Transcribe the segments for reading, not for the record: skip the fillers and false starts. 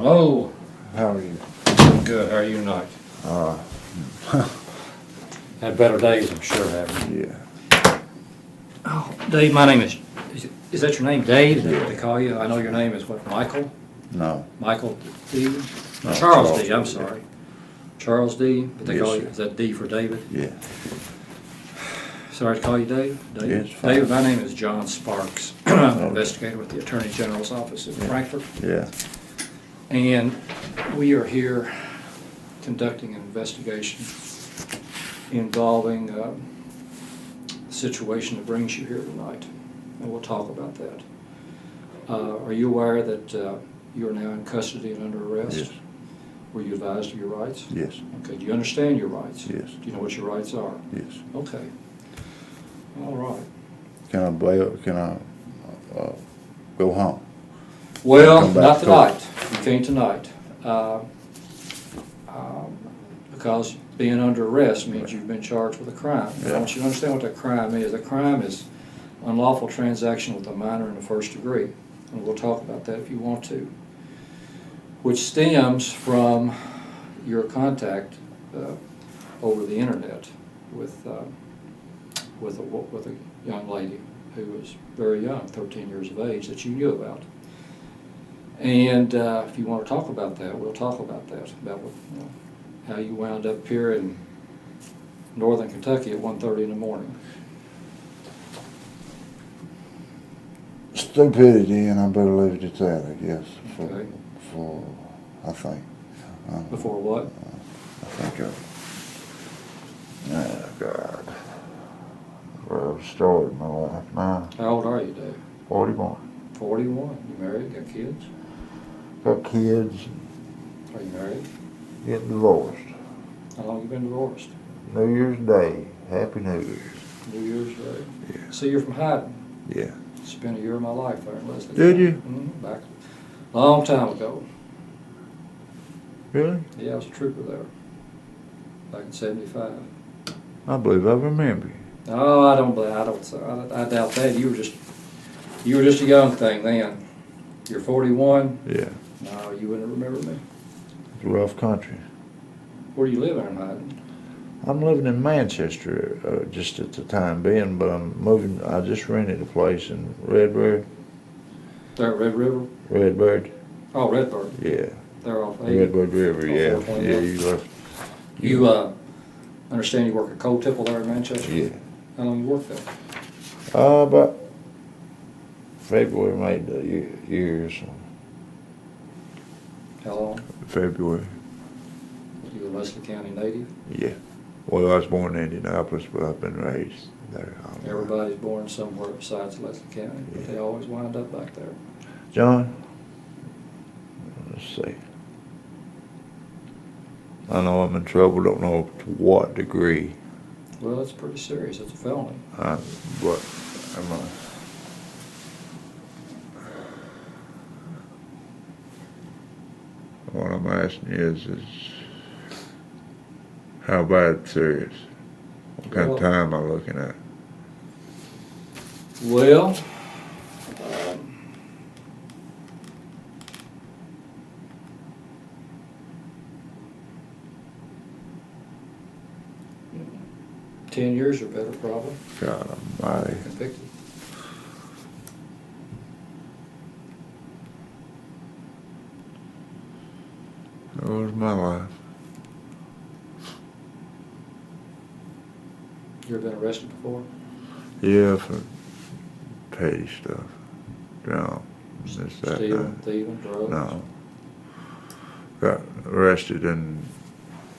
Hello. How are you? Good. How are you tonight? Uh, Had better days, I'm sure, haven't you? yeah. Oh, Dave, my name is that your name, Dave? Is that what Yeah. they call you? I know your name is what, Michael? No. Michael D? No, Charles Charles D, I'm D, yeah. sorry. Charles D, but they Yes, call you, sir. is that D for David? Yeah. Sorry to call you Dave? Dave? Yeah, it's fine. David, my name is John Sparks. I'm an Okay. investigator with the Attorney General's office in Frankfurt. Yeah. And we are here conducting an investigation involving a situation that brings you here tonight, and we'll talk about that. Are you aware that you are now in custody and under arrest? Yes. Were you advised of your rights? Yes. Okay, do you understand your rights? Yes. Do you know what your rights are? Yes. Okay. All right. Can I go home? Well, Come back not to tonight. You can't tonight. Because being under arrest means you've been charged with a crime. And I want you to understand what that crime is. The crime is unlawful transaction with a minor in the first degree. And we'll talk about that if you want to. Which stems from your contact over the internet with a young lady who was very young, 13 years of age, that you knew about. And if you want to talk about that, we'll talk about that, about how you wound up here in northern Kentucky at 1:30 in the morning. Stupidity, and I better leave it at that, I guess. Okay. I think. Before what? I think oh, God. Where I've started my life now. How old are you, Dave? 41. 41. You married? Got kids? Got kids, Are you married? getting divorced. How long you been divorced? New Year's Day. Happy New Year's. New Year's Day. Yeah. So you're from Hyden. Yeah. Spent a year of my life there in Leslie. Did you? Mm-hmm. Back a long time ago. Really? Yeah, I was a trooper there. Back in '75. I believe I remember you. Oh, I doubt that. You were just a young thing then. You're 41. Yeah. No, you wouldn't remember me. It's a rough country. Where do you live in Hyden? I'm living in Manchester just at the time being, but I'm moving. I just rented a place in Redbird. There at Red River? Redbird? Oh, Redbird. Yeah. They're off 80. Redbird River, yeah. 421. Yeah, you left. You understand you work at Coal Tipple there in Manchester? Yeah. How long you worked there? About February made the years. How long? February. You a Leslie County native? Yeah. Well, I was born in Indianapolis, but I've been raised there. Everybody's born somewhere besides Leslie County, but they always wind up back there. John, let's see. I know I'm in trouble, don't know to what degree. Well, it's pretty serious. It's a felony. What am I? What I'm asking you is how bad serious? What kind of time am I looking at? Well, 10 years or better, probably. God almighty. Convicted. That was my life. You ever been arrested before? Yeah, for petty stuff. Drunk. This, that, Stealing, that. thieving, drugs? No. Got arrested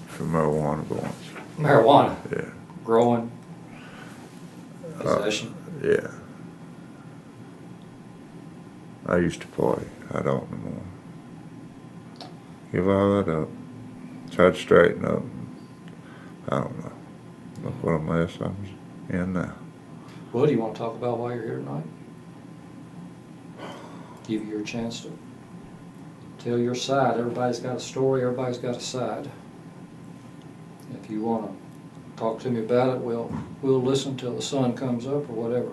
for marijuana once. Marijuana? Yeah. Growing? Possession? Yeah. I used to play. I don't anymore. Give all that up. Try to straighten up. I don't know. Look what a mess I'm in now. What do you want to talk about while you're here tonight? Give you your chance to tell your side. Everybody's got a story. Everybody's got a side. If you want to talk to me about it, we'll listen till the sun comes up or whatever.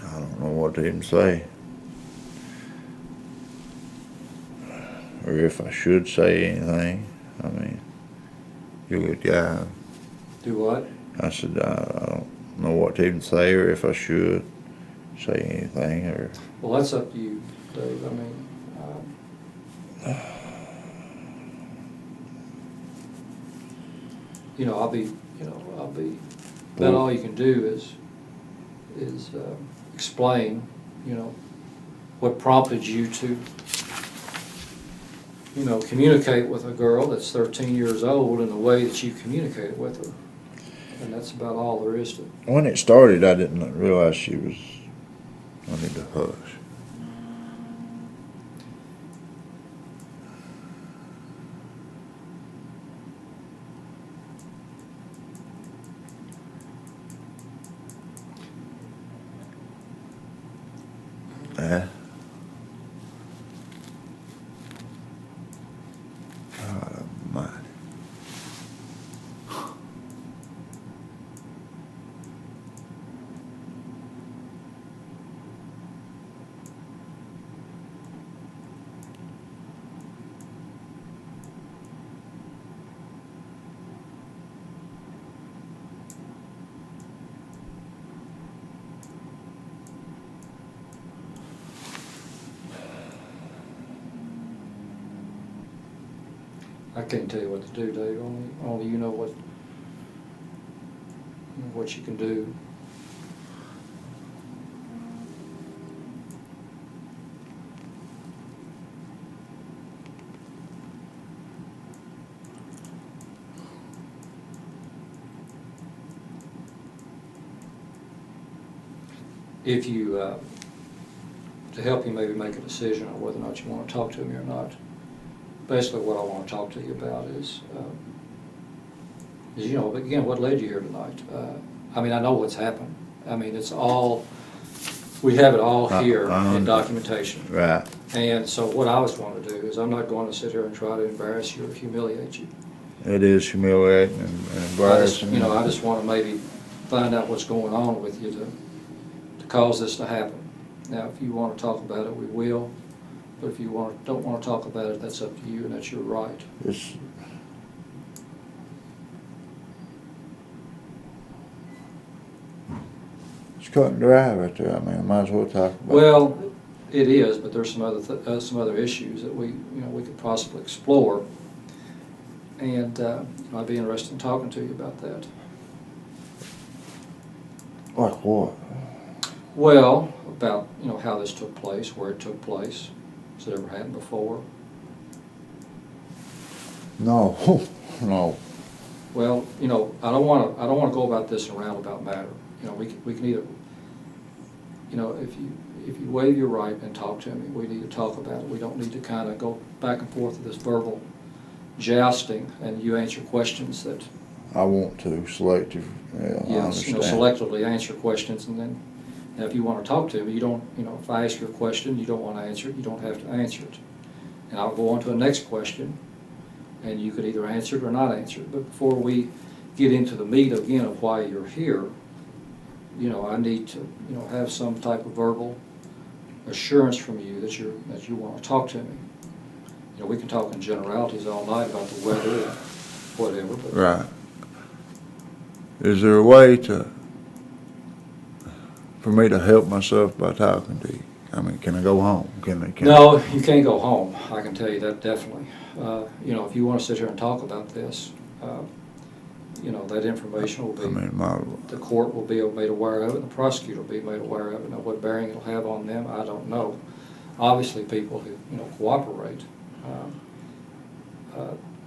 I don't know what to even say. or if I should say anything. I mean, you're a good guy. Do what? I said, I don't know what to even say, or if I should say anything, or. Well, that's up to you, Dave. I mean, I'll be, about all you can do is explain, what prompted you to, communicate with a girl that's 13 years old in the way that you communicated with her. And that's about all there is to it. When it started, I didn't realize she was wanting to hush. Yeah. God almighty. I can't tell you what to do, Dave. Only you know what you can do. If you, to help you maybe make a decision on whether or not you want to talk to me or not, basically what I want to talk to you about is again, what led you here tonight? I mean, I know what's happened. I mean, we have it all here in documentation. Right. And so what I was going to do is I'm not going to sit here and try to embarrass you or humiliate you. It is humiliating and embarrassing. I just want to maybe find out what's going on with you to cause this to happen. Now, if you want to talk about it, we will. But if you don't want to talk about it, that's up to you, and that's your right. It's cut and dry right there. I mean, I might as well talk about it. Well, it is, but there's some other issues that we could possibly explore, and I'd be interested in talking to you about that. Like what? Well, about how this took place, where it took place. Has it ever happened before? No, no. Well, I don't want to go about this in a roundabout manner. We can either, if you waive your right and talk to me, we need to talk about it. We don't need to kind of go back and forth with this verbal jousting, and you answer questions that. I want to selective. Yeah, Yes, I understand. selectively answer questions, and then now if you want to talk to me, you don't. If I ask you a question, you don't want to answer it. You don't have to answer it, and I'll go on to the next question, and you could either answer it or not answer it. But before we get into the meat again of why you're here, I need to have some type of verbal assurance from you that you want to talk to me. We can talk in generalities all night about the weather and whatever. But right. Is there a way for me to help myself by talking to you? I mean, can I go home? No, you can't go home. I can tell you that definitely. If you want to sit here and talk about this, that information will be. The court will be made aware of it, and the prosecutor will be made aware of it. Now, what bearing it'll have on them, I don't know. Obviously, people who cooperate,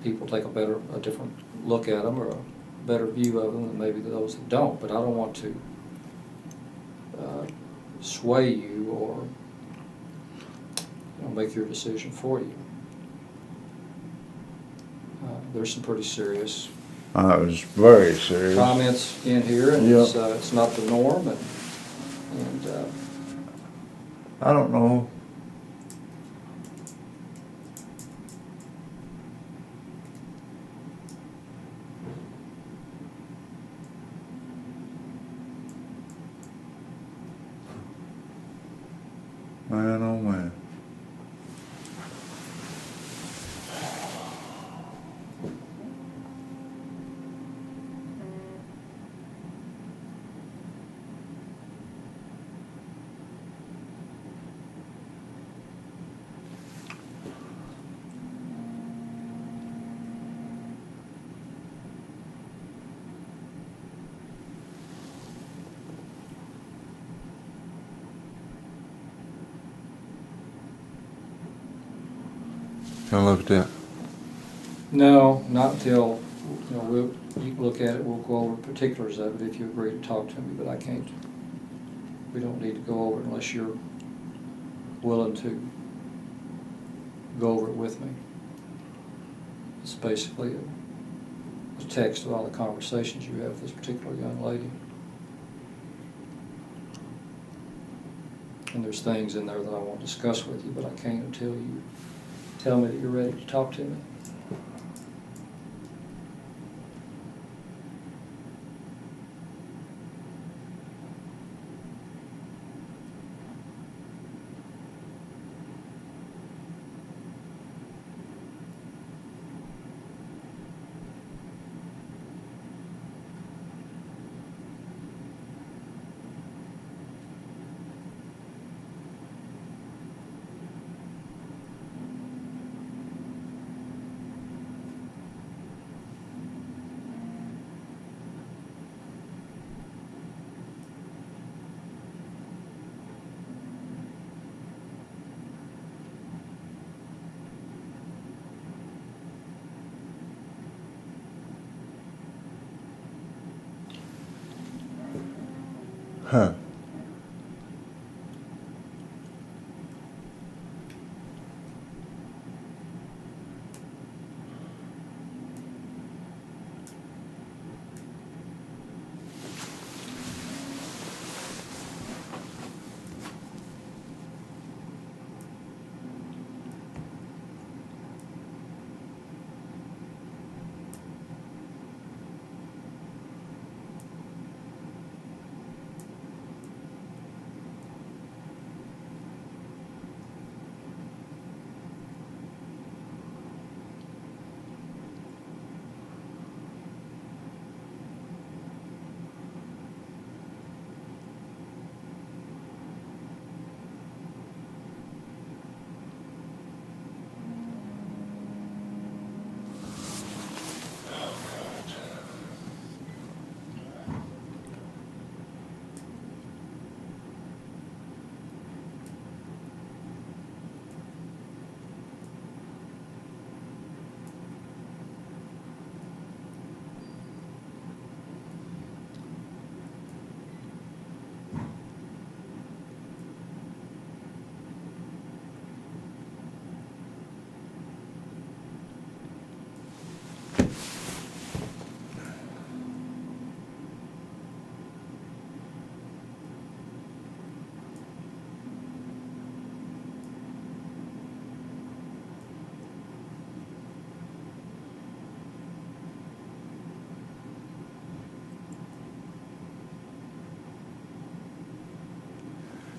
people take a different look at them or a better view of them than maybe those that don't. But I don't want to sway you or make your decision for you. There's some pretty serious. It was very serious Comments in here, and yep. It's not the norm, and I don't know. Man, oh man. Gonna look at that? No, not until, you can look at it, we'll go over particulars of it if you agree to talk to me, but I can't. We don't need to go over it unless you're willing to go over it with me. It's basically a text of all the conversations you have with this particular young lady. And there's things in there that I want to discuss with you, but I can't until you tell me that you're ready to talk to me. Huh.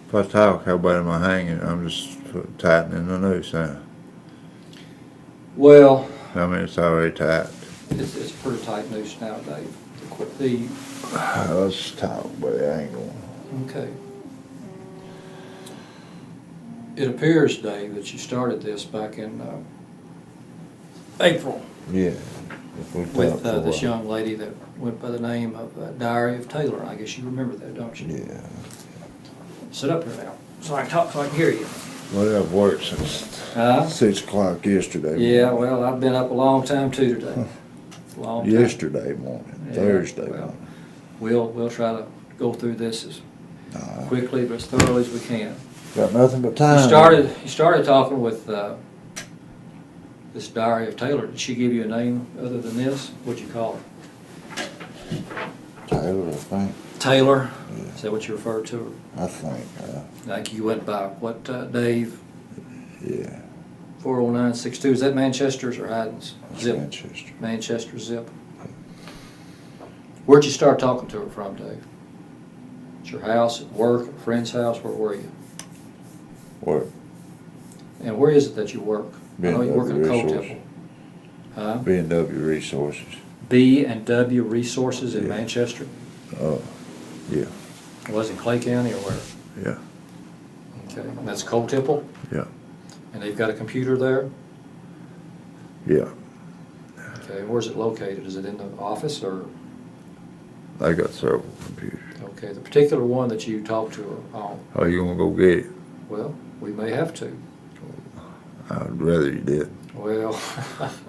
If I talk, how bad am I hanging? I'm just tightening the noose now. Well, I mean, it's already tight. it's a pretty tight noose now, Dave. The Let's talk, but I ain't going. Okay. It appears, Dave, that you started this back in April Yeah. If we with talk for a this while. young lady that went by the name of Diary of Taylor. I guess you remember that, don't you? Yeah. Sit up here now, so I can talk, so I can hear you. Well, I've worked since Huh? 6 o'clock yesterday. Yeah, morning. well, I've been up a long time too today. Long time. Yesterday morning, Yeah, Thursday well, morning. We'll try to go through this as All right. quickly but as thoroughly as we can. Got nothing but time. You started talking with this Diary of Taylor. Did she give you a name other than this? What'd you call her? Taylor, I think. Taylor? Yeah. Is that what you referred to her? I think. Like you went by what, Dave? Yeah. 40962. Is that Manchester's or Haddon's? That's Zip. Manchester. Manchester Zip. Where'd you start talking to her from, Dave? At your house, at work, at a friend's house? Where were you? Work. And where is it that you work? I know you work at a coal Resources. temple. Huh? B&W Resources. B&W Resources in Yeah. Manchester? Oh, yeah. Was in Clay County or where? Yeah. Okay, and that's Coal Temple? Yeah. And they've got a computer there? Yeah. Okay, where's it located? Is it in the office or? I got several computers. Okay, the particular one that you talked to her on, Are you gonna go get it? well, we may have to. I'd rather you did. Well,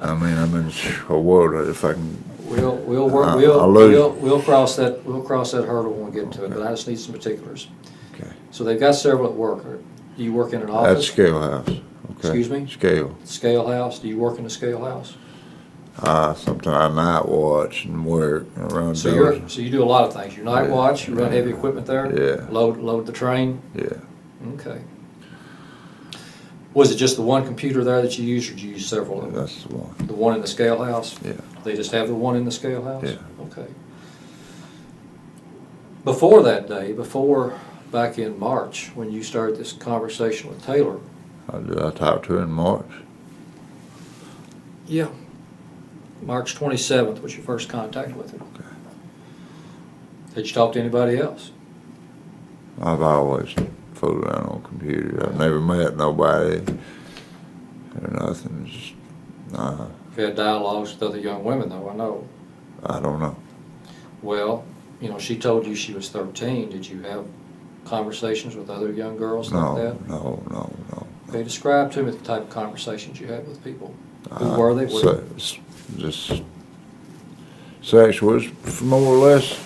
I mean, a world, if I can, we'll work, I'll lose. we'll cross that hurdle when we get to it, but I just need some particulars. Okay. So they've got several at work. Do you work in an That's office? Scale House. Okay. Excuse me? Scale. Scale house? Do you work in a scale house? Sometimes I night watch and work around So those. you do a lot of things. You night Yeah. watch, you run heavy equipment there? Yeah. Load the train? Yeah. Okay. Was it just the one computer there that you used, or did you use several of them? That's the one. The one in the scale house? Yeah. They just have the one in the scale house? Yeah. Okay. Before that day, back in March, when you started this conversation with Taylor. I talked to her in March. Yeah. March 27th was your first contact with her. Okay. Did you talk to anybody else? I've always fooled around on computers. I've never met nobody or nothing. Just, You've had dialogues with other young women, though, I know. I don't know. Well, she told you she was 13. Did you have conversations with other young girls like that? No. Okay, describe to me the type of conversations you had with people. Who were they? Just sex was more or less.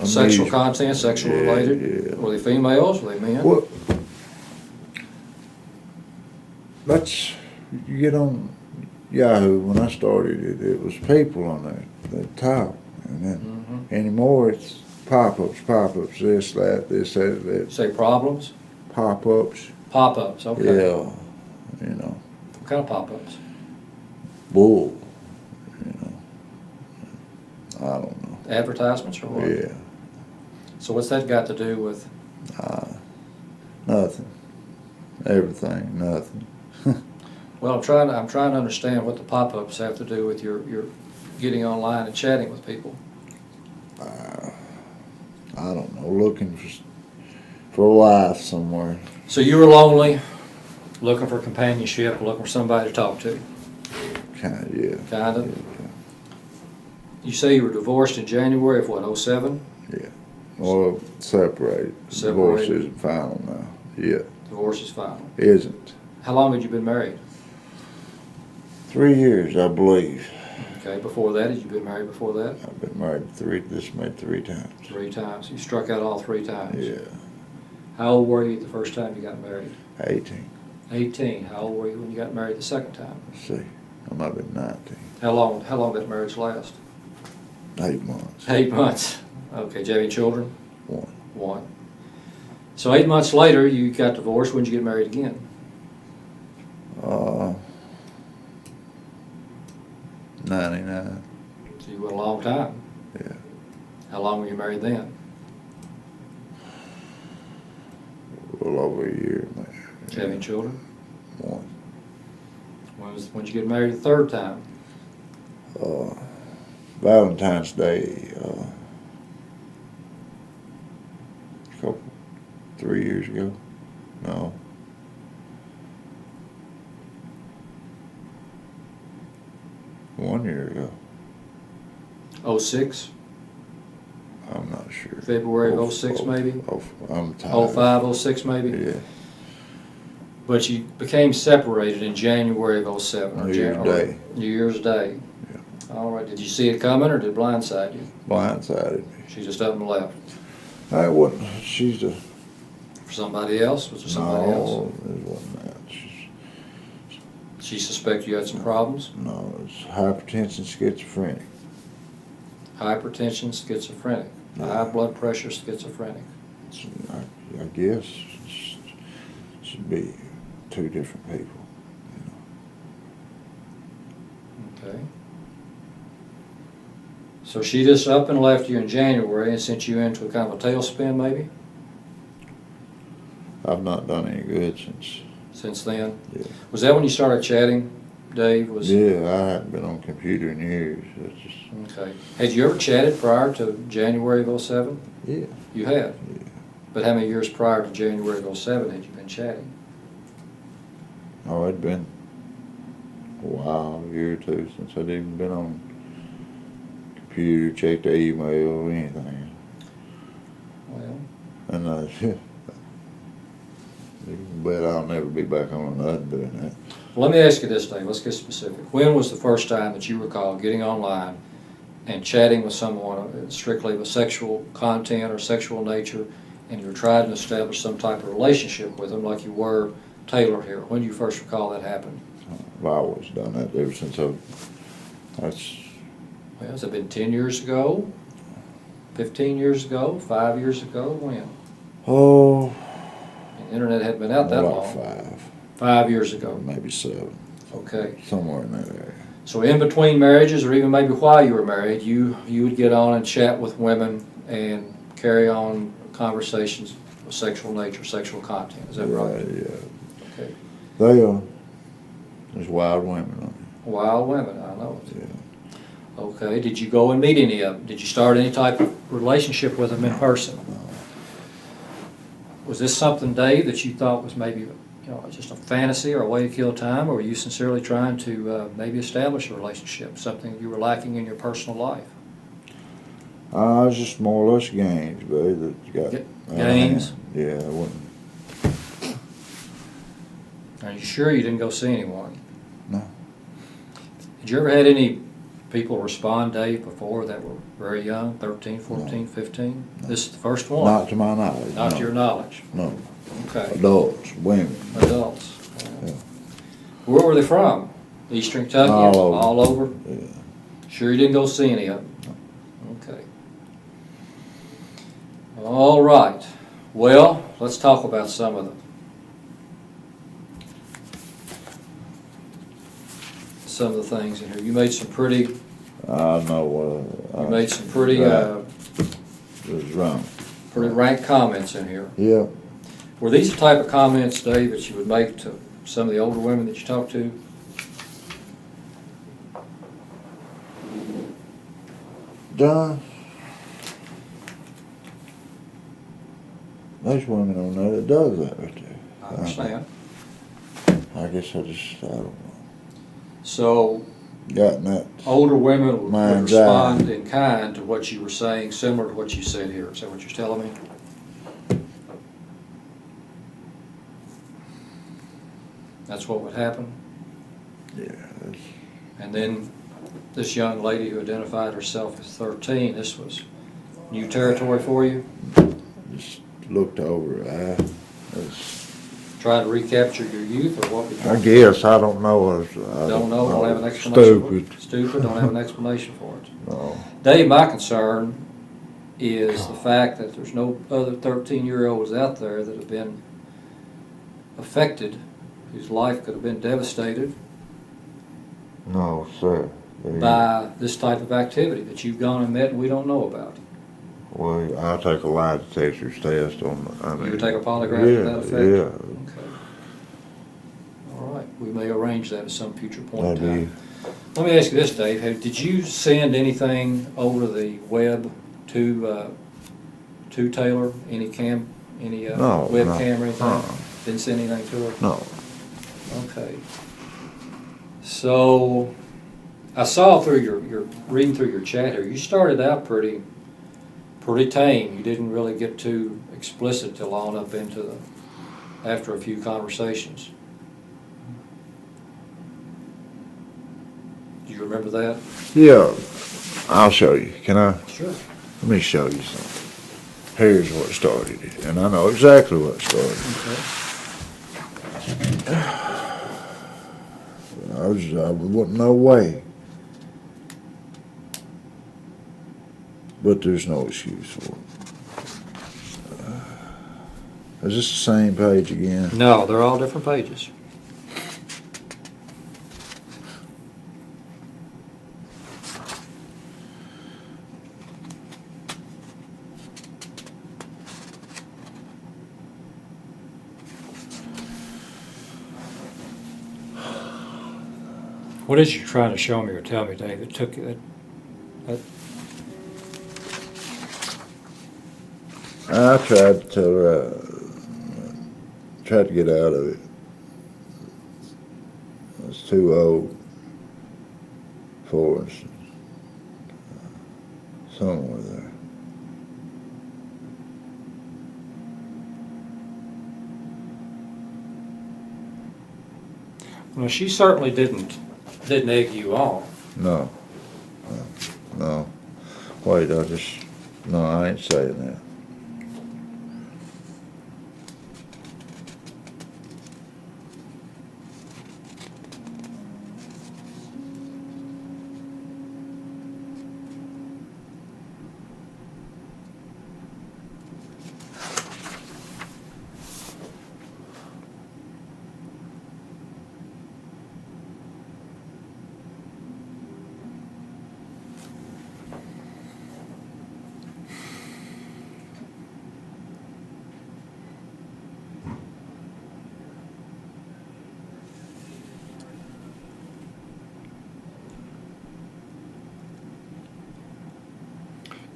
Sexual content, sexual related? Yeah. Were they females? Were they men? Well, you get on Yahoo. When I started it was people on there that talk, and then anymore it's pop-ups, this, that. Say problems? Pop-ups. Pop-ups, okay. Yeah, What kind of pop-ups? bull. I don't know. Advertisements or what? Yeah, So what's that got to do with? nothing. Everything, nothing. Well, I'm trying to understand what the pop-ups have to do with your getting online and chatting with people. I don't know. Looking for a life somewhere. So you were lonely, looking for companionship, looking for somebody to talk to. Kind of, yeah. Kind of. Yeah. You say you were divorced in January of what, 07? Yeah. Well, separated. Divorce Separated. isn't final now. Yeah. Divorce is final. Isn't. How long had you been married? 3 years, I believe. Okay, before that, had you been married before that? I've been married made 3 times. 3 times. You struck out all 3 times. Yeah. How old were you the first time you got married? 18. 18. How old were you when you got married the second time? Let's see. I might have been 19. How long did that marriage last? 8 months. 8 months. Okay, did you have any children? 1. 1. So 8 months later, you got divorced. When did you get married again? 99. So you went a long time. Yeah. How long were you married then? A little over a year, man. Did you have any children? 1. When did you get married the third time? Valentine's Day, 3 years ago. No. One year ago. 06? I'm not sure. February of 06 maybe? I'm tired. 05, 06 maybe? Yeah. But you became separated in January of 07. New Year's Day. New Year's Day. Yeah. All right. Did you see it coming or did it blindside you? Blindsided me. She just up and left. I wasn't. She's a. For somebody else? Was there somebody else? No, it wasn't that. She suspect you had some problems? No, it's hypertension, schizophrenic. Hypertension, schizophrenic. High blood pressure, schizophrenic. I guess it should be 2 different people. Okay. So she just up and left you in January and sent you into a kind of a tailspin maybe? I've not done any good Since then? Yeah. Was that when you started chatting, Dave? Yeah, I hadn't been on a computer in years. Okay. Had you ever chatted prior to January of 07? Yeah. You had? Yeah. But how many years prior to January of 07 had you been chatting? Oh, it'd been a while, a year or 2 since I'd even been on computer, checked the email or anything. Well, And you can bet I'll never be back on nothing doing that. Well, let me ask you this, Dave. Let's get specific. When was the first time that you recall getting online and chatting with someone strictly with sexual content or sexual nature, and you're trying to establish some type of relationship with them like you were Taylor here? When do you first recall that happened? I've always done that ever since that's. Well, has it been 10 years ago? 15 years ago? 5 years ago? When? Oh, The internet hadn't been out that like long. 5. 5 years ago. Maybe 7. Okay. Somewhere in that area. So in between marriages, or even maybe while you were married, you would get on and chat with women and carry on conversations of sexual nature, sexual content. Is that right? Yeah. Okay. There's wild women on Wild women, I know it. it. Yeah. Okay. Did you go and meet any of them? Did you start any type of relationship with them in person? Was this something, Dave, that you thought was maybe just a fantasy or a way to kill time, or were you sincerely trying to maybe establish a relationship, something you were lacking in your personal life? It's just more or less games, buddy. That you got Games? Yeah, I wouldn't. Are you sure you didn't go see anyone? No. Had you ever had any people respond, Dave, before that were very young, 13, 14, 15? No. This is the first one? Not to my knowledge. Not no. to your knowledge? No. Okay. Adults, women. Adults. Yeah. Where were they from? Eastern Kentucky? All over. All over? Yeah. Sure you didn't go see any of them? Okay. All right. Well, let's talk about some of the things in here. You made some pretty. I know. You made some pretty. It was wrong. Pretty rank comments in here. Yeah. Were these the type of comments, Dave, that you would make to some of the older women that you talked to? John, there's women on there that does that right there. I understand. I guess I don't know. So, Gotten that. older women would Mind's respond eye. in kind to what you were saying, similar to what you said here. Is that what you're telling me? That's what would happen? Yeah. And then this young lady who identified herself as 13, this was new territory for you? Just looked over. Trying to recapture your youth, or what? I guess I don't know. Don't know, don't have an explanation for it? Stupid. Stupid, don't have an explanation for it. No. Dave, my concern is the fact that there's no other 13-year-olds out there that have been affected, whose life could have been devastated No, sir. by this type of activity that you've gone and met and we don't know about. Well, I'll take a lie detector's test on. You would take a polygraph to that effect? Yeah. Okay. All right. We may arrange that at some future point in That'd time. Let me ask you this, Dave. Did you send anything over the web to Taylor? Any No, webcam or anything? Uh-uh. Didn't send anything to her? No. Okay. So I saw through your reading through your chat here, you started out pretty tame. You didn't really get too explicit till on up into after a few conversations. Do you remember that? Yeah. I'll show you. Can I? Sure. Let me show you something. Here's what started it, and I know exactly what started it. Okay. I wasn't no way. But there's no excuse for it. Is this the same page again? No, they're all different pages. What is you trying to show me or tell me, Dave? It took that. I tried to tell her, tried to get out of it. I was too old for instance. Somewhere there. Well, she certainly didn't egg you on. No. No. Wait, no, I ain't saying that.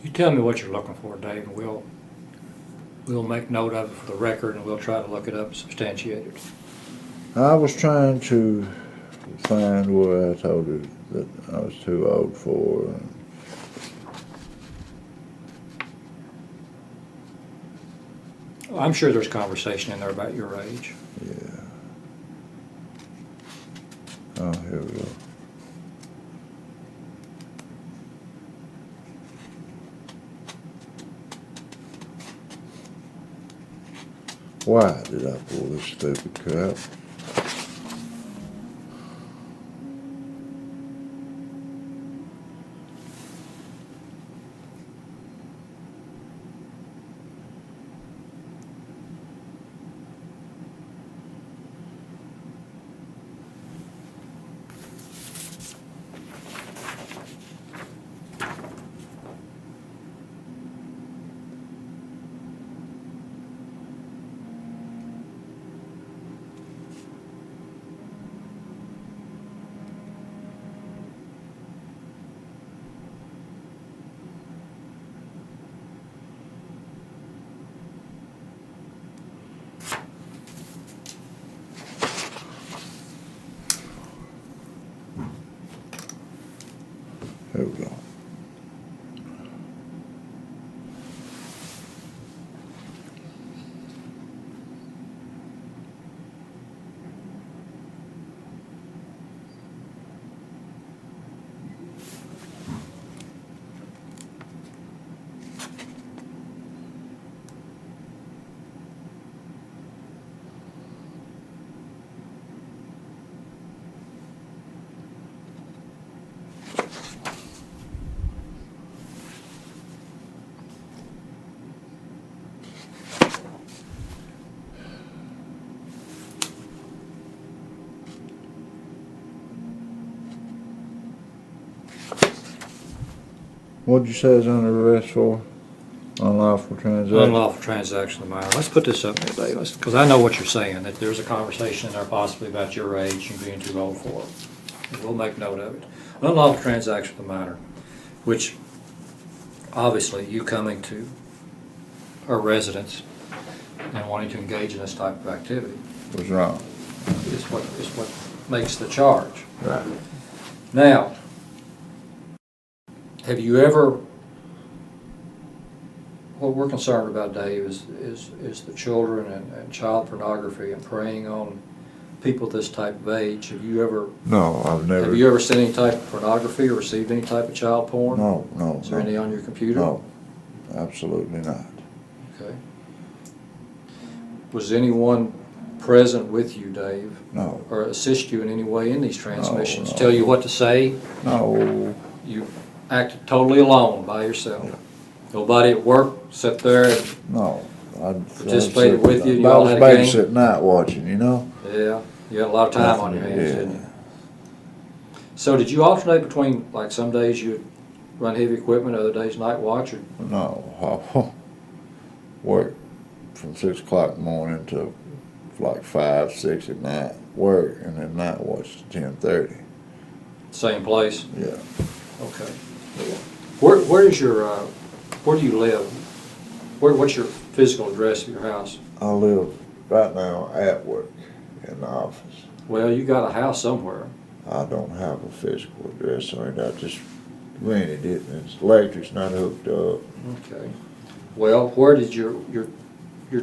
You tell me what you're looking for, Dave, and we'll make note of it for the record, and we'll try to look it up and substantiate it. I was trying to find where I told her that I was too old for her. I'm sure there's conversation in there about your age. Yeah. Oh, here we go. Why did I pull this stupid crap? Here we go. What'd you say is under arrest for? Unlawful transaction? Unlawful transaction of minor. Let's put this up there, Dave, because I know what you're saying, that there's a conversation in there possibly about your age and being too old for it. And we'll make note of it. Unlawful transaction of minor, which obviously you coming to our residence and wanting to engage in this type of activity Was wrong. is what makes the charge. Right. Now, have you ever, what we're concerned about, Dave, is the children and child pornography and preying on people this type of age. Have you ever No, I've never. Have you ever seen any type of pornography or received any type of child porn? No. Is there any on your computer? No, absolutely not. Okay. Was anyone present with you, Dave? No. Or assist you in any way in these transmissions? No. Tell you what to say? No. You acted totally alone by yourself? Nobody at work sat there and No. participated with you? You I all was had a game? babysitting night watching, you know? Yeah, you had a lot of time on your hands, Yeah. didn't you? So did you alternate between, like, some days you'd run heavy equipment, other days night watch, or? No. I work from 6 o'clock in the morning to like 5, 6 at night. Work and then night watch to 10:30. Same place? Yeah. Okay. Where is your, where do you live? What's your physical address of your house? I live right now at work in the office. Well, you got a house somewhere. I don't have a physical address or anything. I just rented it and its electric's not hooked up. Okay. Well, where did your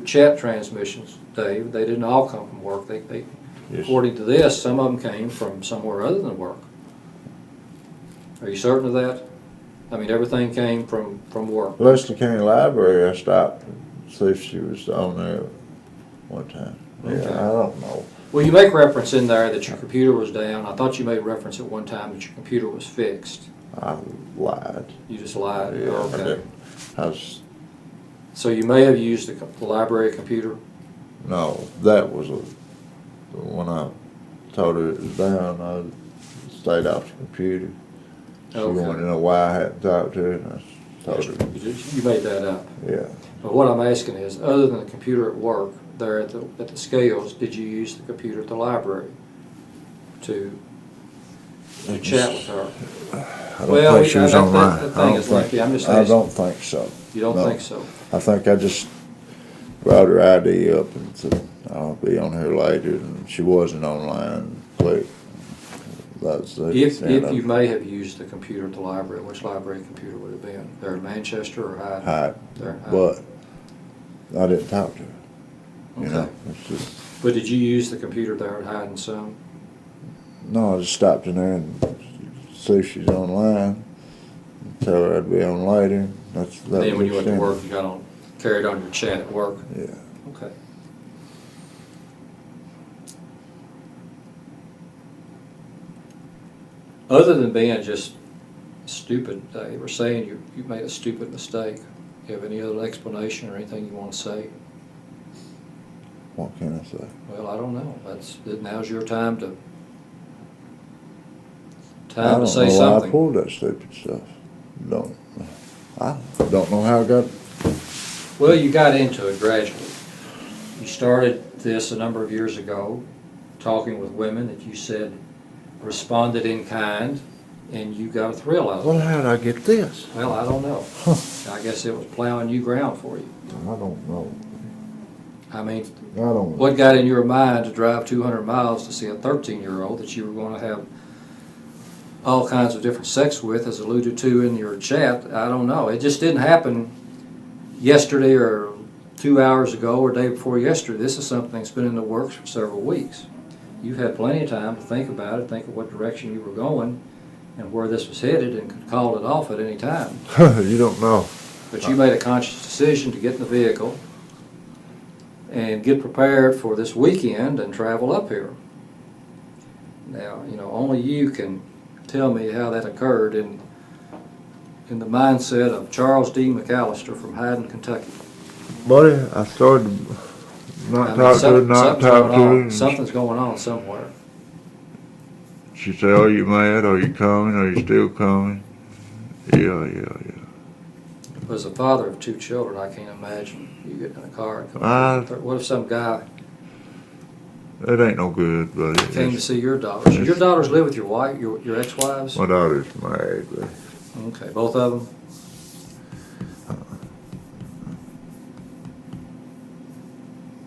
chat transmissions, Dave, they didn't all come from work. They Yes. according to this, some of them came from somewhere other than work. Are you certain of that? I mean, everything came from work. Leslie County Library, I stopped to see if she was on there one time. Okay. Yeah, I don't know. Well, you make reference in there that your computer was down. I thought you made reference at one time that your computer was fixed. I lied. You just lied. Yeah, Oh, I okay. did. I was, So you may have used the library computer. no, that was when I told her it was down, I stayed off the computer. She Okay. wanted to know why I hadn't talked to her, and I told her, You made that up. yeah. But what I'm asking is, other than the computer at work, there at the scales, did you use the computer at the library to chat with her? I don't think she was online. The thing is lengthy. I'm just I asking. don't think so. You don't No. think so? I think I just brought her ID up and said, I'll be on here later, and she wasn't online. Click. That's the If end of you it. may have used the computer at the library, which library computer would it have been? There in Manchester or Hyde? Hyde. There, Hyde. But I didn't talk to her. You Okay. know, it's just, But did you use the computer there at Hyde and Son? no, I just stopped in there and see if she's online, and tell her I'd be on later. That Then was when you went to extended. work, you carried on your chat at work? Yeah. Okay. Other than being just stupid, they were saying you made a stupid mistake. Do you have any other explanation or anything you want to say? What can I say? Well, I don't know. Now's your time to I don't say know why I something. pulled that stupid stuff. I don't know how I got. Well, you got into it gradually. You started this a number of years ago, talking with women that you said responded in kind, and you got a thrill out of Well, it. how did I get this? Well, I don't know. I guess it was plowing new ground for you. I don't know. I mean, I don't. what got in your mind to drive 200 miles to see a 13-year-old that you were going to have all kinds of different sex with, as alluded to in your chat? I don't know. It just didn't happen yesterday or 2 hours ago or day before yesterday. This is something that's been in the works for several weeks. You've had plenty of time to think about it, think of what direction you were going and where this was headed, and could call it off at any time. You don't know. But you made a conscious decision to get in the vehicle and get prepared for this weekend and travel up here. Now, only you can tell me how that occurred in the mindset of Charles D. McAllister from Hyden, Kentucky. Buddy, I started not I mean, talk to her, not something's talk going to her. on. and Something's going on somewhere. She said, "Are you mad? Are you coming? Are you still coming?" Yeah. As a father of 2 children, I can't imagine you getting in a car and I- coming. What if some guy It ain't no good, buddy. came to It's- see your daughters? Your daughters live with your wife, your ex-wives? My daughter's married, but Okay, both of them?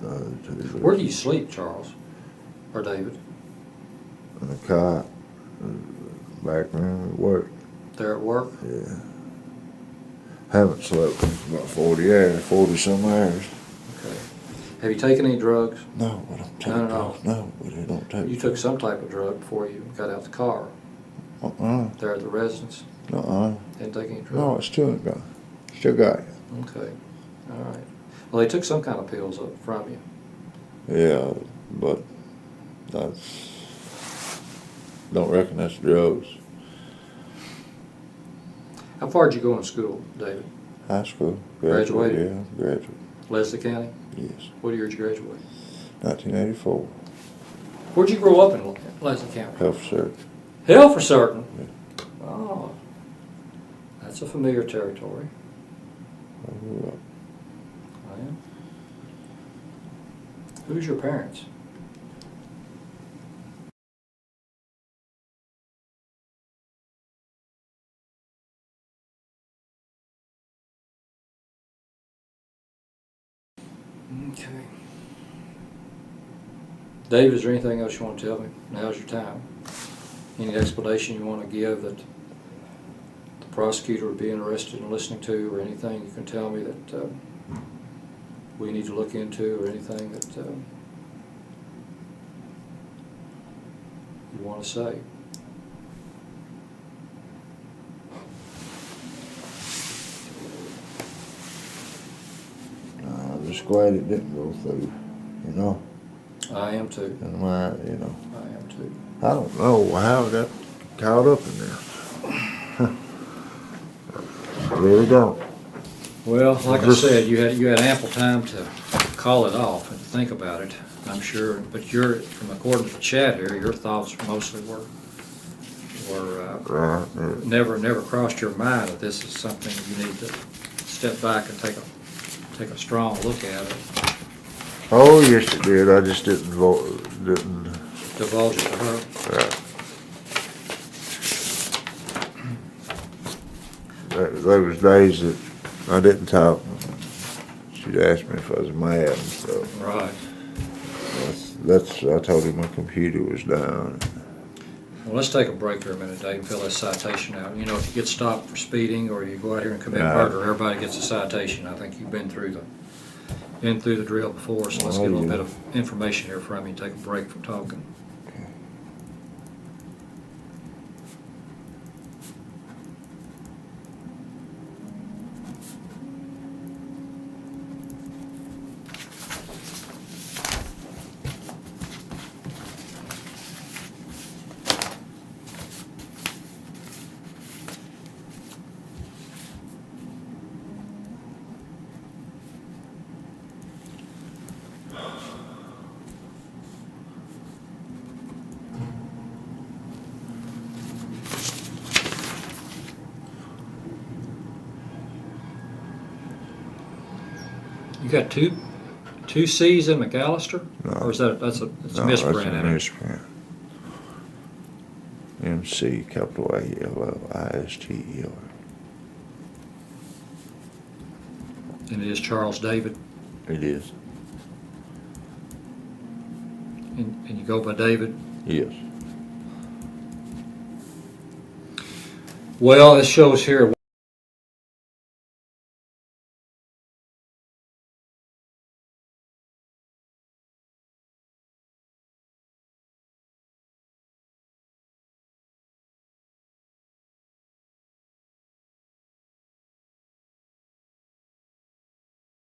the other two Where do you sleep, Charles? Or David? in the cot, back room at work. They're at work? Yeah. Haven't slept in about 40 some hours. Okay. Have you taken any drugs? No, I don't take No. drugs. No, but I don't take You took some type of drug before you got out the car. There at the residence? Didn't take any drugs? No, it's still got. Still got it. Okay, all right. Well, they took some kind of pills up from you. Yeah, but that's, don't reckon that's drugs. How far did you go in school, David? High school. Graduated? Yeah, graduate. Leslie County? Yes. What year did you graduate? 1984. Where'd you grow up in Leslie County? Health search. Hell for certain. Oh, that's a familiar territory. I grew up. I am. Who's your parents? Okay. Dave, is there anything else you want to tell me? Now's your time. Any explanation you want to give that the prosecutor would be interested in listening to, or anything you can tell me that we need to look into, or anything that want to say. I'm just glad it didn't go through, you know. I am too. And my, you know, I am too. I don't know how I got caught up in this. I really don't. Well, like I Just- said, you had ample time to call it off and think about it, I'm sure. But from according to the chat here, your thoughts mostly were Right. never crossed your mind that this is something you need to step back and take a strong look at it, Oh, yes, it did. I just didn't divulge it to her. Right. There was days that I didn't talk. She'd ask me if I was mad and stuff. Right. I told him my computer was down. Well, let's take a break here a minute, Dave, and fill this citation out. You know, if you get stopped for speeding or you go out here and commit Yeah. murder, everybody gets a citation. I think you've been through the drill before, so let's Oh, get a little yeah. bit of information here from you and take a break from talking. You got two C's in McAllister? No. Or is that's a No, misprint that's a in it? misprint. MC capital ALLISTER. And it is Charles David, It is. and you go by David? Yes. Well, it shows here.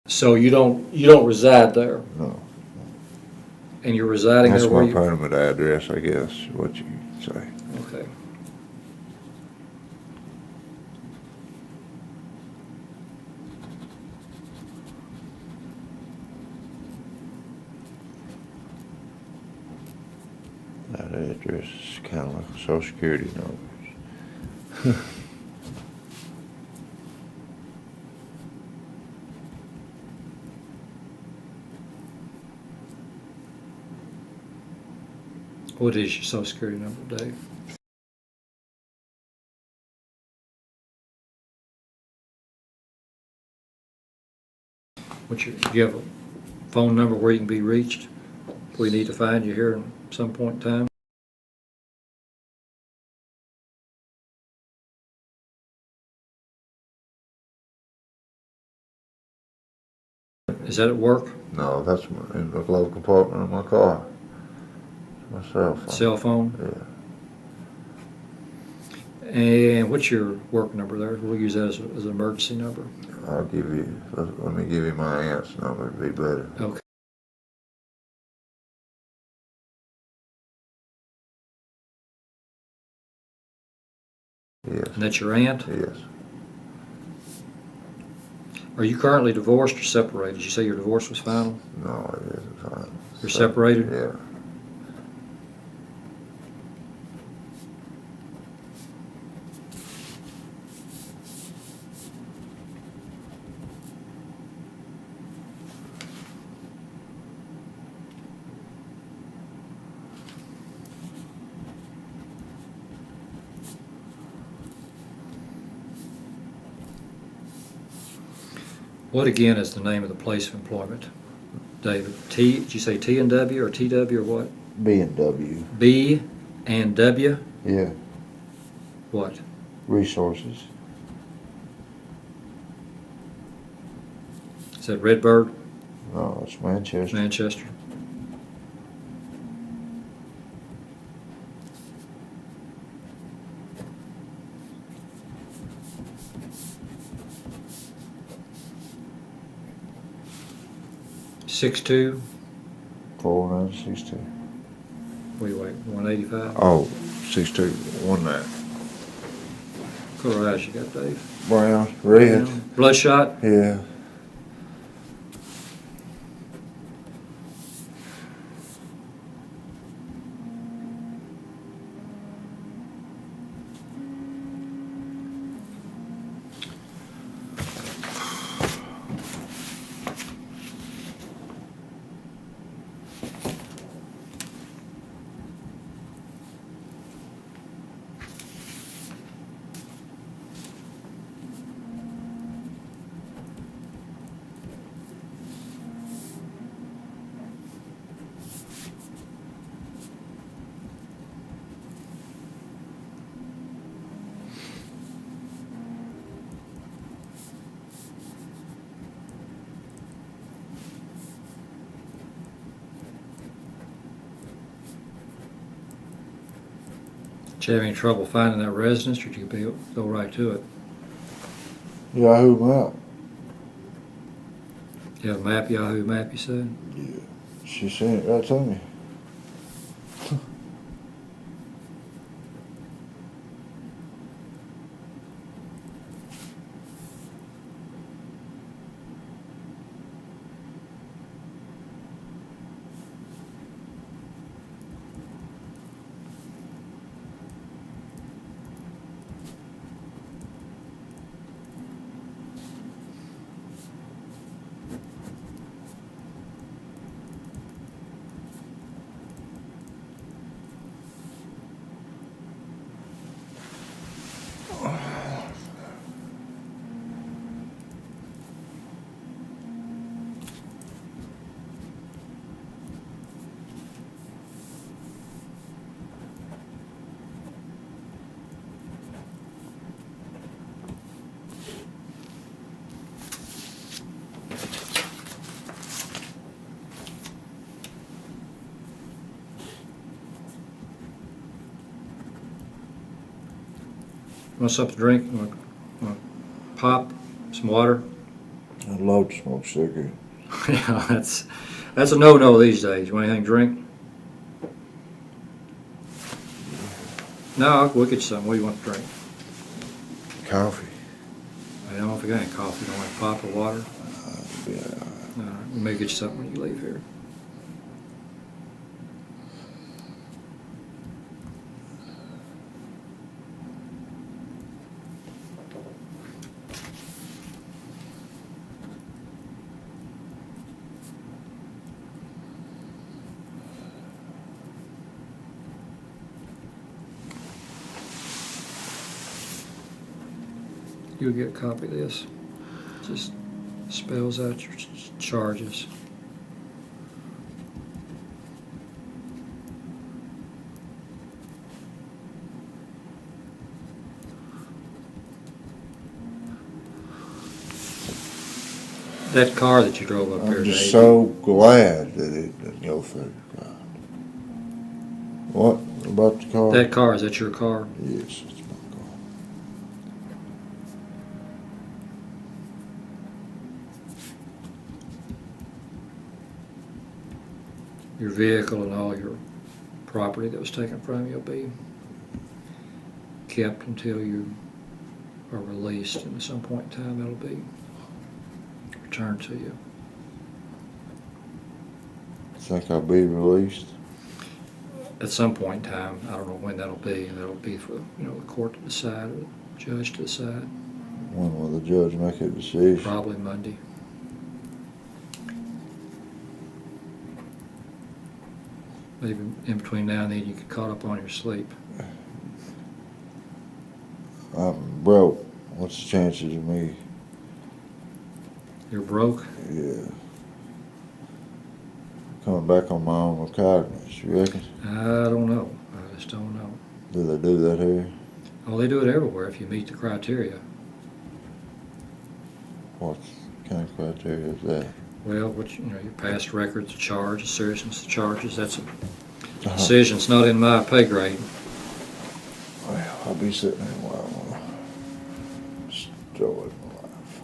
So you don't reside there, No. and you're residing That's there where my you? permanent address, I guess, what you say. Okay. That address is kind of like a social security number. What is your social security number, Dave? Do you have a phone number where you can be reached? If we need to find you here at some point in time? Is that at work? No, that's in the glove compartment of my car. My cell phone. Cell phone? Yeah. And what's your work number there? We'll use that as an emergency number. I'll give you, let me give you my aunt's number, it'd be better. Okay. Yes. And that's your aunt? Yes. Are you currently divorced or separated? Did you say your divorce was final? No, it isn't fine. You're separated? Yeah. What again is the name of the place of employment, David? Did you say T and W or TW or what? B&W. B and W? Yeah. What? Resources. Is that Redbird, No, it's Manchester. Manchester? 6'2", 4962. what do you weigh, 185? Oh, 62, 19. What color eyes you got, Dave? Brown, red. Bloodshot? Yeah. Did you have any trouble finding that residence, or did you go right to it? Yahoo map. You have a map, Yahoo map, you said? Yeah. She sent it right to me. Want something to drink? Want pop? Some water? I love to smoke cigarettes. Yeah, that's a no-no these days. You want anything to drink? No, we'll get you something. What do you want to drink? Coffee. I don't know if you got any coffee. Don't want pop or water? Yeah. All right, we may get you something when you leave here. You'll get a copy of this. Just spells out your charges. That car that you drove up here I'm today. just so glad that it didn't go through. What about the car? That car, is that your car? Yes, it's my car. Your vehicle and all your property that was taken from you will be kept until you are released, and at some point in time it'll be returned to you. Think I'll be released? At some point in time, I don't know when that'll be, and that'll be for the court to decide, or the judge to decide. When will the judge make a decision? Probably Monday. Maybe in between now and then you get caught up on your sleep. I'm broke. What's the chances of me? You're broke? Yeah. Coming back on my own recognizance, you reckon? I don't know. I just don't know. Do they do that here? Oh, they do it everywhere if you meet the criteria. What kind of criteria is that? Well, your past records, the charge, the seriousness of the charges, that's a decision. It's not in my pay grade. Well, I'll be sitting there a while. Destroy my life.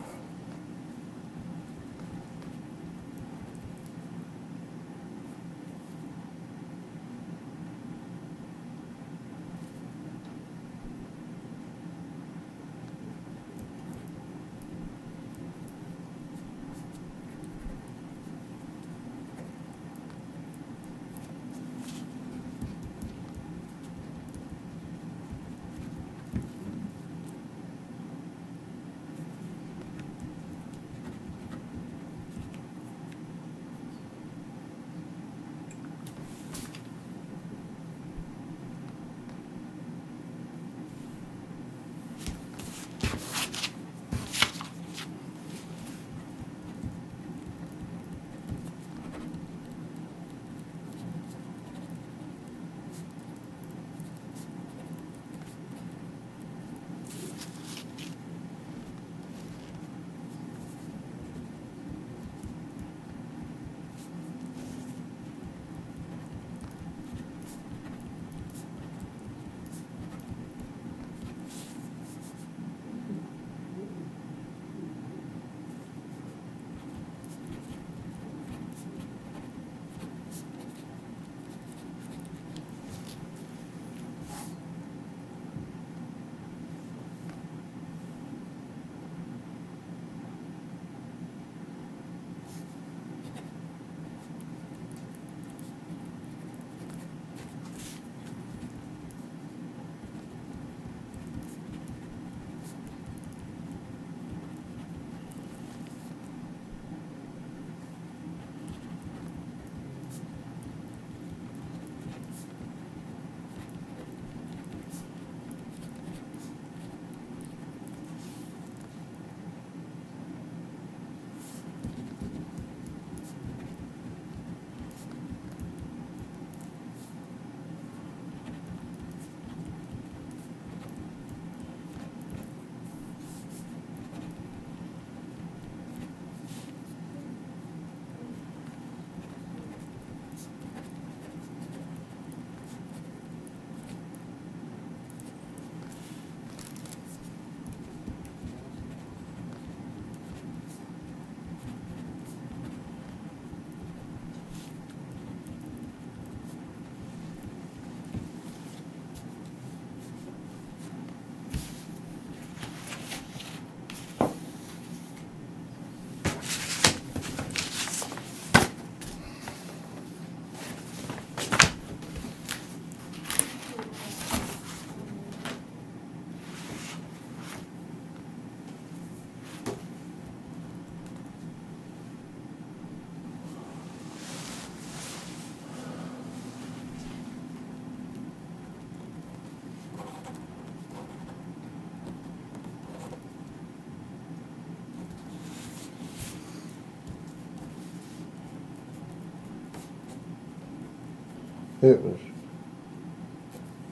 It was.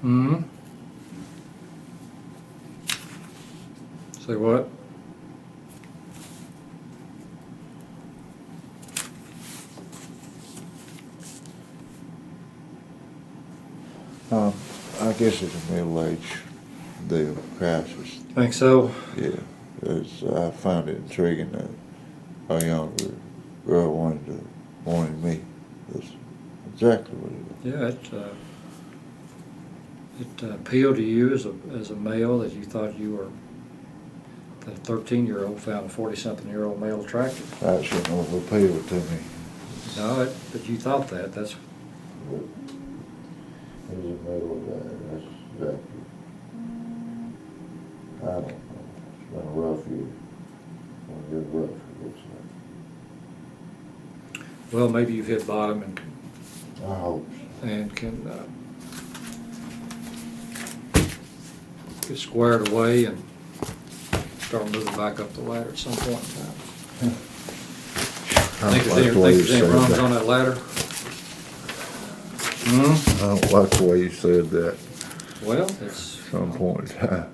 Hmm? Say what? I guess it's a middle-age deal, crisis. Think so? Yeah, I found it intriguing that a younger girl wanted me. That's exactly what it was. Yeah, it appealed to you as a male that you thought you were, that a 13-year-old found a 40-something-year-old male attractive. That shouldn't have appealed to me. No, but you thought that. That's It was a middle of that. That's exactly. I don't know. It's been a rough year. One good rough, it looks like. well, maybe you've hit bottom I hope so. and can get squared away and start moving back up the ladder at some point in time. Think there's any rungs on that ladder? Hmm? I don't like the way you said that Well, it's at some point in time.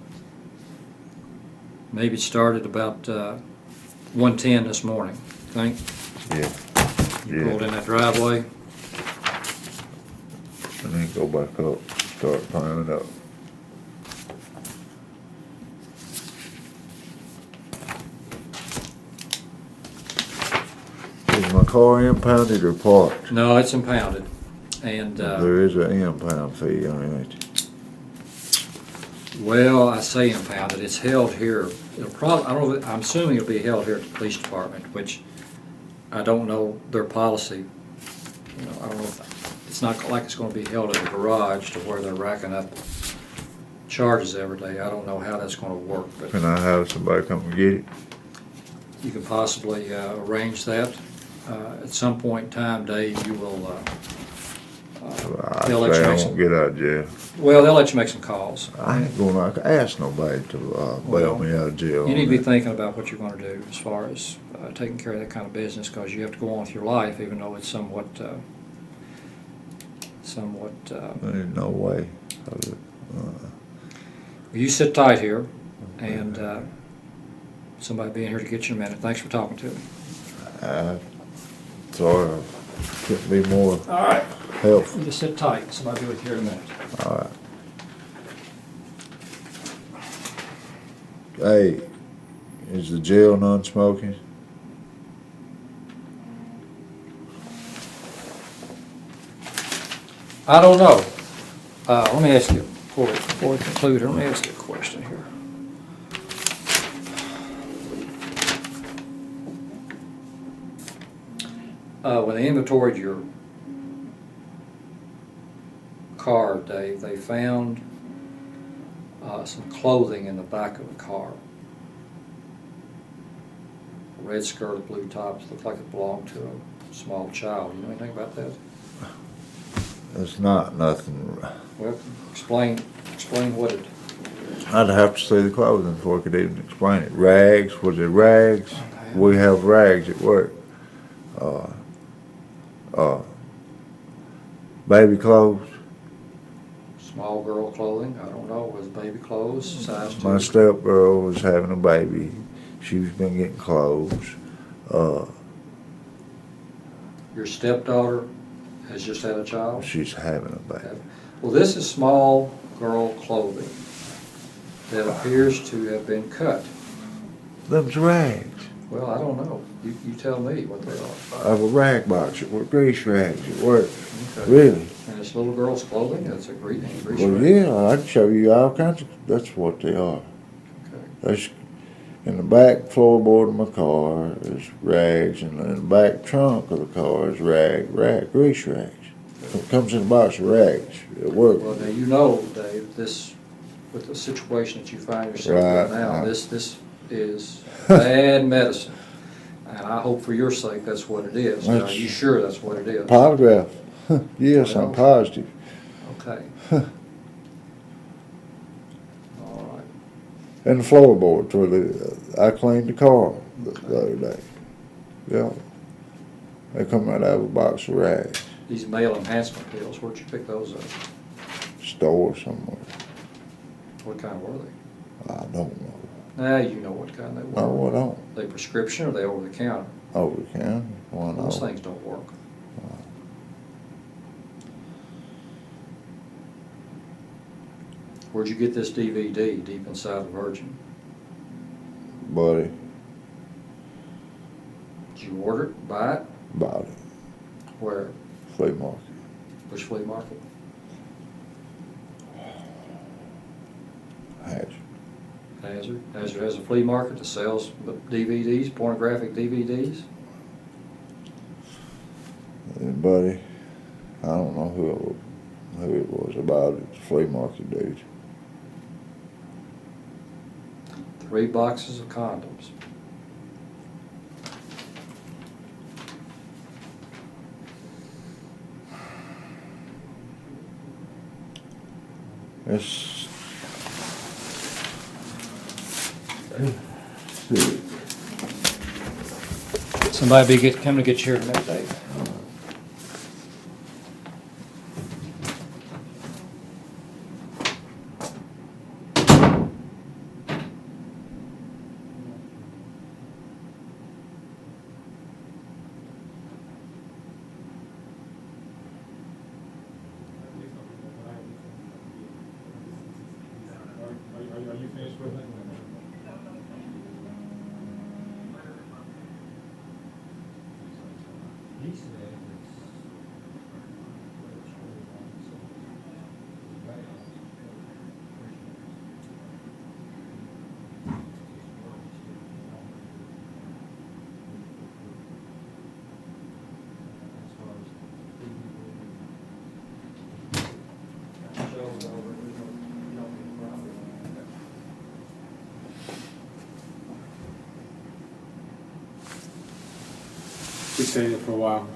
maybe it started about 1:10 this morning. Think Yeah. you pulled in that driveway. And then go back up, start climbing up. Is my car impounded or parked? No, it's impounded, and There is an impound fee on it. well, I say impounded. It's held here. It'll probably. I don't know. I'm assuming it'll be held here at the police department, which I don't know their policy. You know, I don't know. It's not like it's going to be held in the garage to where they're racking up charges every day. I don't know how that's going to work, but Can I have somebody come and get it? you can possibly arrange that. At some point in time, Dave, you will. I They'll let say you I make won't some. get out of jail. Well, they'll let you make some calls. I ain't gonna ask nobody to bail me out of jail. You need to on be that. thinking about what you're going to do as far as taking care of that kind of business, because you have to go on with your life, even though it's somewhat. There's no way. You sit tight here, and somebody be in here to get you in a minute. Thanks for talking to me. Sorry, I couldn't be more All right. helpful. You just sit tight. Somebody be with you here in a minute. All right. Hey, is the jail non-smoking? I don't know. Let me ask you, before we conclude here, let me ask you a question here. When they inventoried your car, Dave, they found some clothing in the back of the car. A red skirt, a blue top, looked like it belonged to a small child. You know anything about that? It's not nothing. Well, explain what it. I'd have to see the clothing before I could even explain it. Rags, was it rags? Okay. We have rags at work. Baby clothes. Small girl clothing, I don't know, was baby clothes, size 2? My stepgirl was having a baby. She's been getting clothes. Your stepdaughter has just had a child? She's having a baby. Well, this is small girl clothing that appears to have been cut. Them's rags. Well, I don't know. You tell me what they I are. have a rag box at work, grease rags at work. Okay. Really? And this little girl's clothing, that's a grease Well, rag? yeah, I'd show you all kinds of, that's what they are. Okay. There's, in the back floorboard of my car, there's rags, and in the back trunk of the car is grease rags. It comes in a box of rags at work. Well, now you know, Dave, this, with the situation that you find yourself Right, in now, right. this is bad medicine. And I hope for your sake that's what it is. Are That's- you sure that's what it is? Polygraph. Yes, I'm Well. positive. Okay. All right. And the floorboards where I cleaned the car the other day. Yeah. They come right out of a box of rags. these male enhancement pills, where'd you pick those up? Store somewhere. What kind were they? I don't know. Now you know what kind they were. No, I don't. They prescription or they over the counter? Over the counter. One Those over. things don't work. Where'd you get this DVD, Deep Inside the Virgin? Buddy Did you order it, buy it? bought it. Where? Flea market. Which flea market? Hazard. Hazard has a flea market that sells DVDs, pornographic DVDs. And buddy, I don't know who it was about it. The flea market dude. 3 boxes of condoms. It's sick. Somebody come to get you here tonight, Dave. Are you finished with it? He said we stayed there for a while.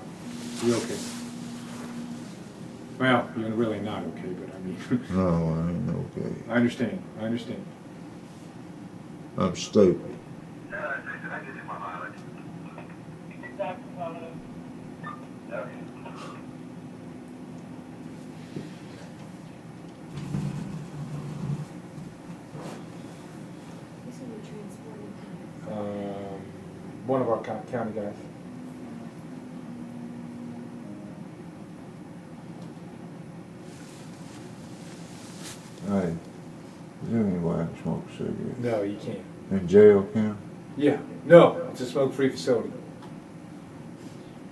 You okay? Well, you're really not okay, but I mean, No, I ain't okay. I understand. I understand. I'm stupid. One of our county guys. Hey, is there any way I can smoke a cigarette? No, you can't. In jail camp? Yeah. No, it's a smoke-free facility.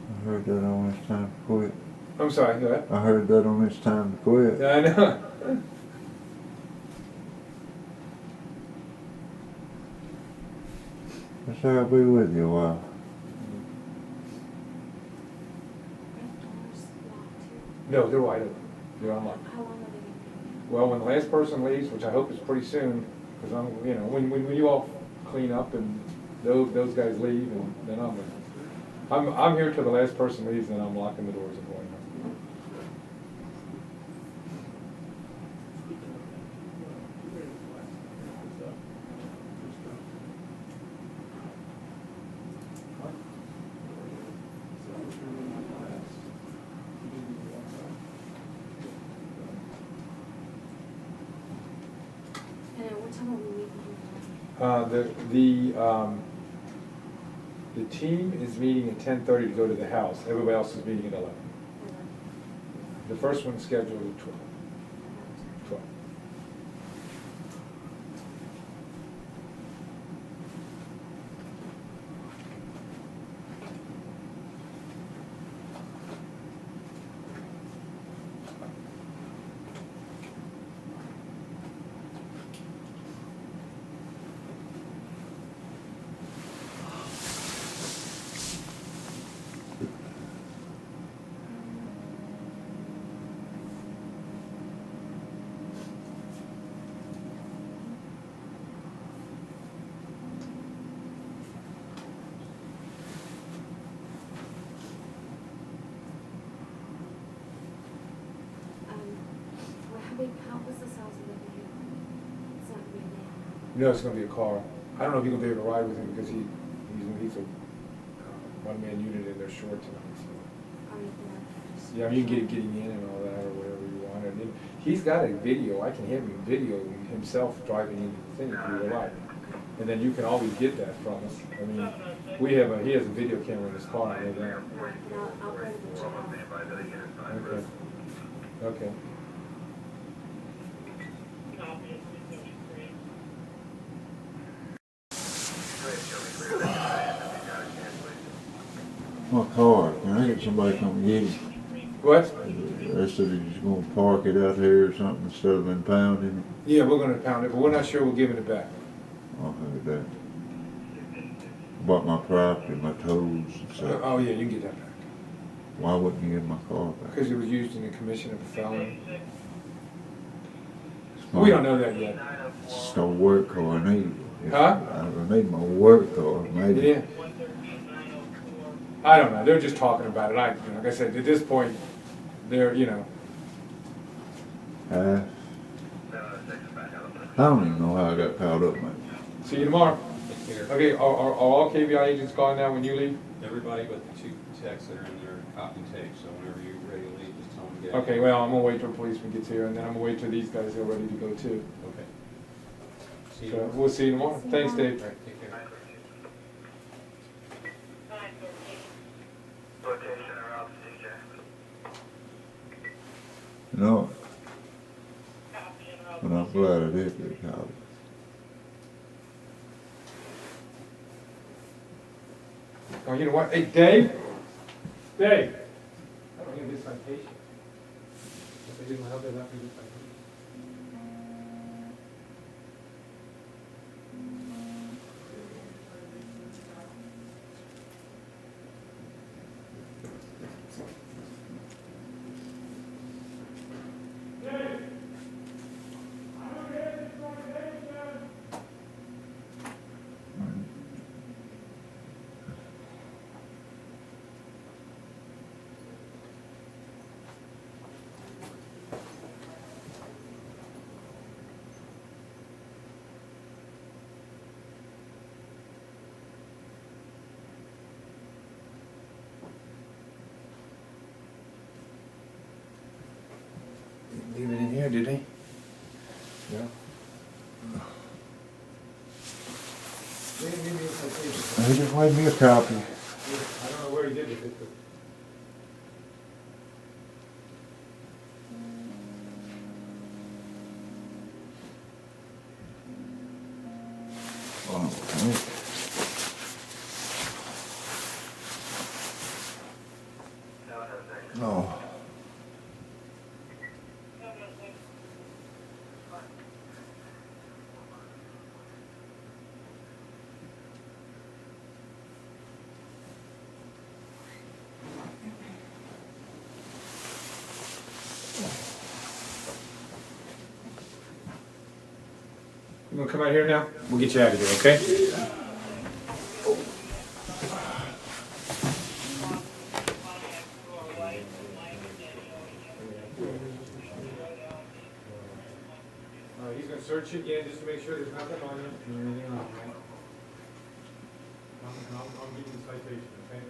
I heard that on this time to quit. I'm sorry, go ahead. I heard that on this time to quit. I know. I say I'll be with you a while. No, they're wide open. They're unlocked. How long are they going Well, when the last person leaves, which I hope is pretty soon, because I'm, you know, when you all clean up and those guys leave, and then I'm here till the last person leaves, and I'm locking the doors and going home. And at what time will we leave? The team is meeting at 10:30 to go to the house. Everybody else is meeting at 11. The first one's scheduled at 12. 12. How was this house going to be? It's not going to be a van. No, it's going to be a car. I don't know if you're going to be able to ride with him because he's a one-man unit and they're short tonight. So. Are you going to Yeah, you can get it getting in and all that, or whatever you want. And then he's got a video, I can have him video himself driving into the thing if you would like. And then you can always get that from us. I mean, he has a video camera in his car, I know that. And I'll bring the check. Okay. Okay. My car, can I get somebody to come get it? What? They said he's gonna park it out here or something instead of impounding it. Yeah, we're gonna pound it, but we're not sure we're giving it back. I'll have that. Bought my property, my tolls and stuff. Oh, yeah, you can get that back. Why wouldn't you give my car back? Because it was used in the commission of a felony. My- We don't know that yet. It's no work car I need. Huh? I need my work car, maybe. Yeah. I don't know, they're just talking about it. Like I said, at this point, they're, you know, I don't even know how I got caught up, man. see you tomorrow. Okay, are all KVI agents gone now when you leave? Everybody but the two techs that are in there copy tape, so whenever you're ready to leave, just tell them to get. Okay, well, I'm gonna wait till a policeman gets here, and then I'm gonna wait till these guys are ready to go too. Okay. See you So, tomorrow. we'll see you tomorrow. Thanks, Dave. All right, take care. You know, but I'm glad I did get caught up. Oh, you know what? Hey, Dave? Dave? I don't need this citation. If they didn't have that, I'd be this citation. Leave it in here, did he? Yeah. Leave me a citation. He just made me a copy. I don't know where he did it, but. Oh, okay. Oh. You gonna come out here now? We'll get you out of here, okay? He's gonna search it again just to make sure there's nothing on you. Anything on, right? I'll give you the citation, okay?